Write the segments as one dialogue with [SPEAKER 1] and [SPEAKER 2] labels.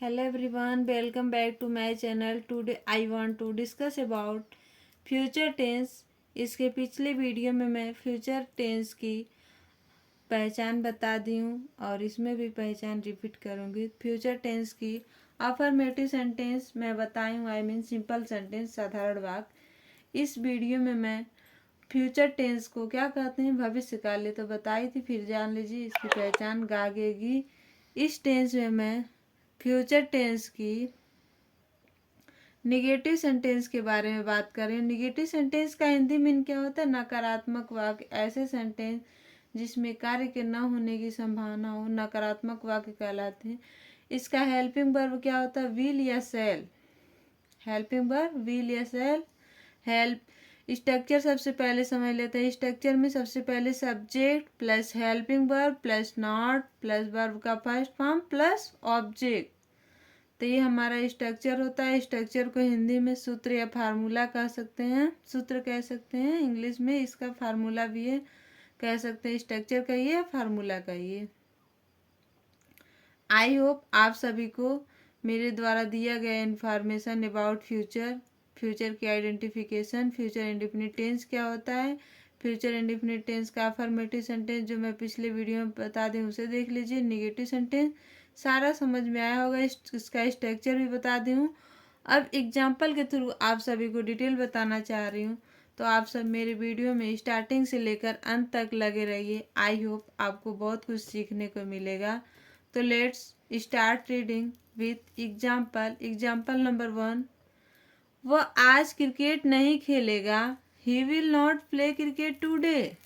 [SPEAKER 1] Hello everyone, welcome back to my channel. Today I want to discuss about future tense. इसके पिछले video में मैं future tense की पहचान बता दी हूँ और इसमें भी पहचान रिपीट करूँगी। फ्यूचर टेंस की अफर्मेटिव सेंटेंस मैं बताई हूँ, आई मीन सिंपल सेंटेंस, साधारण वाक्य। इस वीडियो में मैं फ्यूचर टेंस को क्या कहते हैं, भविष्य काल तो बताई थी, फिर जान लीजिए इसकी पहचान गागेगी। इस टेंस में मैं फ्यूचर टेंस की निगेटिव सेंटेंस के बारे में बात करें। निगेटिव सेंटेंस का हिंदी मीन क्या होता है? नकारात्मक वाक्य। ऐसे सेंटेंस जिसमें कार्य के न होने की संभावना हो नकारात्मक वाक्य कहलाते हैं। इसका हेल्पिंग वर्ब क्या होता है? विल या सेल। हेल्पिंग वर्ब विल या सेल। हेल्प स्ट्रक्चर सबसे पहले समझ लेते हैं। स्ट्रक्चर में सबसे पहले subject plus helping verb plus not plus verb का फर्स्ट फॉर्म प्लस ऑब्जेक्ट। तो ये हमारा स्ट्रक्चर होता है। स्ट्रक्चर को हिंदी में सूत्र या फार्मूला कह सकते हैं, सूत्र कह सकते हैं। इंग्लिश में इसका फार्मूला भी है, कह सकते हैं। स्ट्रक्चर कहिए या फार्मूला कहिए। आई होप आप सभी को मेरे द्वारा दिया गया इन्फॉर्मेशन अबाउट फ्यूचर, फ्यूचर की आइडेंटिफिकेशन, फ्यूचर इंडेफिनिट टेंस क्या होता है, फ्यूचर इंडेफिनिट टेंस का अफर्मेटिव सेंटेंस जो मैं पिछले वीडियो में बता दी उसे देख लीजिए। निगेटिव सेंटेंस सारा समझ में आया होगा। इसका स्ट्रक्चर भी बता दी हूँ। अब एग्जाम्पल के थ्रू आप सभी को डिटेल बताना चाह रही हूँ, तो आप सब मेरे वीडियो में स्टार्टिंग से लेकर अंत तक लगे रहिए। आई होप आपको बहुत कुछ सीखने को मिलेगा। तो let's start reading with example. Example number 1, वह आज क्रिकेट नहीं खेलेगा। He will not play cricket today.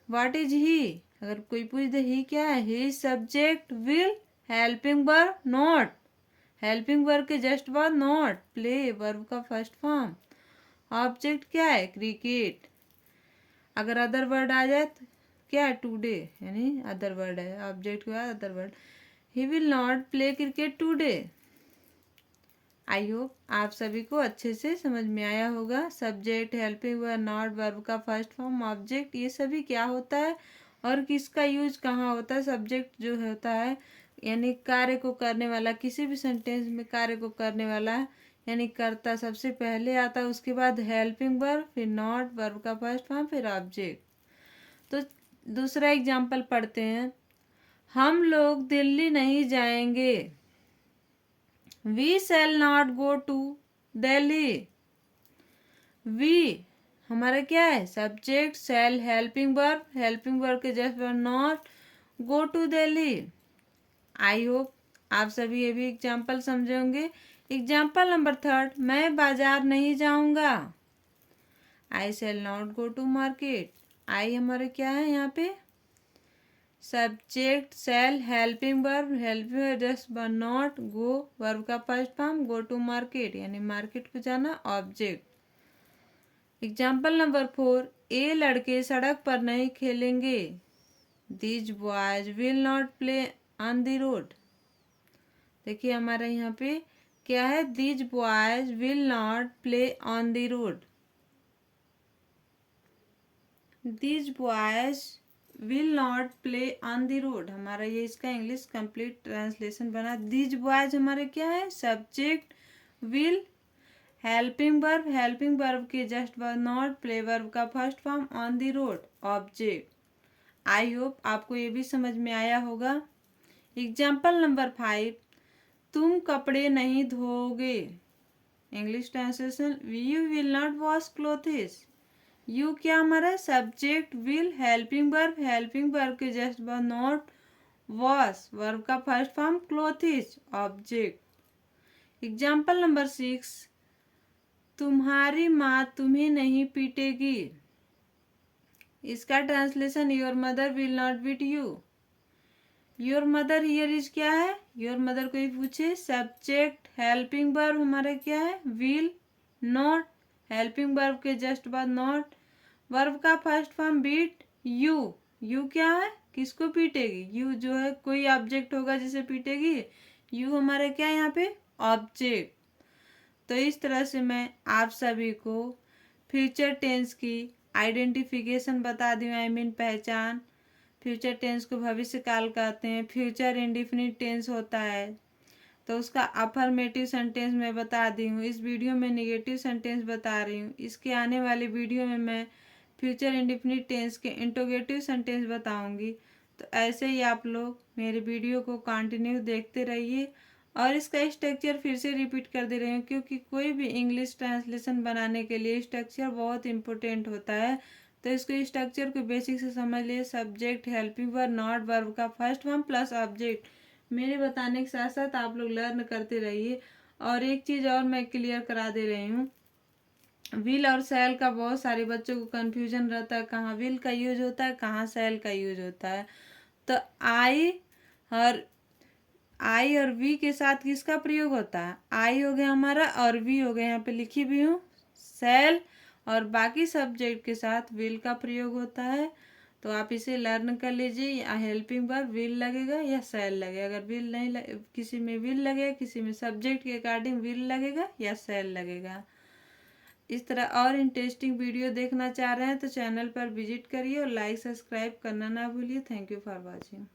[SPEAKER 1] What is he? अगर कोई पूछ दे ही क्या है, he subject will helping verb not, helping verb के जस्ट बाद नॉट, प्ले वर्ब का फर्स्ट फॉर्म, ऑब्जेक्ट क्या है? क्रिकेट। अगर अदर वर्ड आ जाए तो क्या है? टूडे, यानी अदर वर्ड है, ऑब्जेक्ट के बाद other word. He will not play cricket today. I hope आप सभी को अच्छे से समझ में आया होगा। Subject, helping verb, not, verb का फर्स्ट फॉर्म, ऑब्जेक्ट, ये सभी क्या होता है और किसका यूज कहाँ होता है। सब्जेक्ट जो होता है यानी कार्य को करने वाला, किसी भी सेंटेंस में कार्य को करने वाला यानी कर्ता सबसे पहले आता है, उसके बाद हेल्पिंग वर्ब, फिर नॉट, वर्ब का फर्स्ट फॉर्म, फिर ऑब्जेक्ट। तो दूसरा एग्जाम्पल पढ़ते हैं। हम लोग दिल्ली नहीं जाएंगे। We shall not go to Delhi. We हमारा क्या है? सब्जेक्ट, शैल हेल्पिंग वर्ब के just verb not, go to Delhi. I hope आप सभी ये भी एग्जाम्पल समझे होंगे। एग्जाम्पल नंबर 3, मैं बाजार नहीं जाऊंगा। I shall not go to market. I हमारे क्या है यहाँ पे? Subject, shall helping verb just verb not, go verb का first form, go to market यानी मार्केट को जाना, ऑब्जेक्ट। एग्जाम्पल नंबर 4, ये लड़के सड़क पर नहीं खेलेंगे। These boys will not play on the road. देखिए हमारे यहाँ पे क्या है? These boys will not play on the road. These boys will not play on the road, हमारा ये इसका इंग्लिश कंप्लीट ट्रांसलेशन बना। दीज बॉयज हमारे क्या है? सब्जेक्ट, विल हेल्पिंग वर्ब के just verb not, play verb का first form, on the road, object. I hope आपको ये भी समझ में आया होगा। एग्जाम्पल नंबर 5, तुम कपड़े नहीं धोओगे। English translation, you will not wash clothes. You क्या हमारा? सब्जेक्ट, विल हेल्पिंग वर्ब के just verb not, wash verb का first form, clothes, object. Example number 6, तुम्हारी माँ तुम्हें नहीं पीटेगी। इसका translation, your mother will not beat you. Your mother here is क्या है? योर मदर कोई पूछे, सब्जेक्ट, हेल्पिंग वर्ब हमारा क्या है? विल नॉट, हेल्पिंग वर्ब के जस्ट बाद नॉट, वर्ब का first form, beat you. You क्या है? किसको पीटेगी? यू जो है कोई ऑब्जेक्ट होगा जिसे पीटेगी। यू हमारा क्या है यहाँ पे? ऑब्जेक्ट। तो इस तरह से मैं आप सभी को फ्यूचर टेंस की आइडेंटिफिकेशन बता दी, आई मीन पहचान। फ्यूचर टेंस को भविष्य काल कहते हैं। फ्यूचर इंडेफिनिट टेंस होता है। तो उसका अफर्मेटिव सेंटेंस मैं बता दी हूँ। इस वीडियो में नेगेटिव सेंटेंस बता रही हूँ। इसके आने वाली वीडियो में मैं फ्यूचर इंडेफिनिट टेंस के इंट्रोगेटिव सेंटेंस बताऊंगी। तो ऐसे ही आप लोग मेरे वीडियो को कंटिन्यू देखते रहिए। और इसका स्ट्रक्चर फिर से रिपीट कर दे रही हूँ, क्योंकि कोई भी इंग्लिश ट्रांसलेशन बनाने के लिए स्ट्रक्चर बहुत इंपॉर्टेंट होता है। तो इसको स्ट्रक्चर को बेसिक से समझ लिए। Subject, helping verb, not verb का फर्स्ट फॉर्म प्लस ऑब्जेक्ट। मेरे बताने के साथ साथ आप लोग लर्न करते रहिए। और एक चीज़ और मैं क्लियर करा दे रही हूँ, विल और सेल का बहुत सारे बच्चों को कंफ्यूजन रहता है, कहाँ विल का यूज होता है, कहाँ सेल का यूज होता है। तो और आई और वी के साथ किसका प्रयोग होता है? आई हो गया हमारा और वी हो गया, यहाँ पे लिखी भी हूँ सेल। और बाकी सब्जेक्ट के साथ विल का प्रयोग होता है। तो आप इसे लर्न कर लीजिए। या हेल्पिंग वर्ब विल लगेगा या सेल लगेगा। अगर विल नहीं किसी में विल लगेगा, किसी में सब्जेक्ट के अकॉर्डिंग विल लगेगा या सेल लगेगा। इस तरह और इंटरेस्टिंग वीडियो देखना चाह रहे हैं तो चैनल पर विजिट करिए और लाइक सब्सक्राइब करना ना भूलिए। Thank you for watching.